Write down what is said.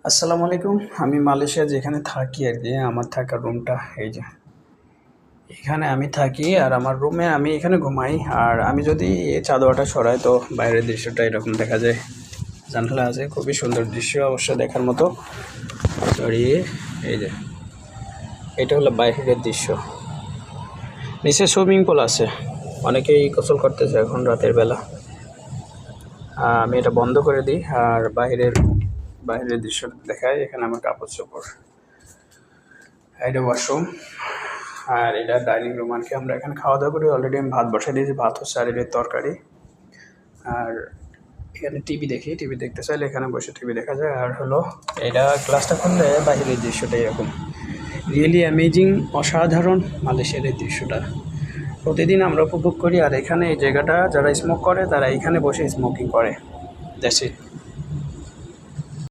আসসালামু আলাইকুম। আমি মালয়েশিয়া যেখানে থাকি আরকি, আমার থাকার রুমটা এই যে। এখানে আমি থাকি আর আমার রুমে আমি এখানে ঘুমাই। আর আমি যদি এই চাদরটা সরাই তো বাইরের দৃশ্যটা এরকম দেখা যায়। জানালা আছে, খুবই সুন্দর দৃশ্য অবশ্য দেখার মতো। সরিয়ে এই যে, এটা হলো বাইরের দৃশ্য। নিচে সুইমিং পুল আছে, অনেকেই গোসল করতেছে এখন রাতের বেলা। আমি এটা বন্ধ করে দিই আর বাইরের দৃশ্য দেখাই। এখানে আমার কাপড়-চোপড়, এটা ওয়াশরুম আর এটা ডাইনিং রুম আর কি। আমরা এখানে খাওয়া দাওয়া করি। অলরেডি আমি ভাত বসাই দিয়েছি, ভাত হচ্ছে আর এর তরকারি। আর এখানে টিভি দেখি, টিভি দেখতে চাইলে এখানে বসে টিভি দেখা যায়। আর হলো এটা গ্লাসটা খুললে বাইরের দৃশ্যটা এরকম রিয়েলি অ্যামেজিং, অসাধারণ মালয়েশিয়ার এই দৃশ্যটা প্রতিদিন আমরা উপভোগ করি। আর এখানে এই জায়গাটা যারা স্মোক করে তারা এখানে বসে স্মোকিং করে। That's it.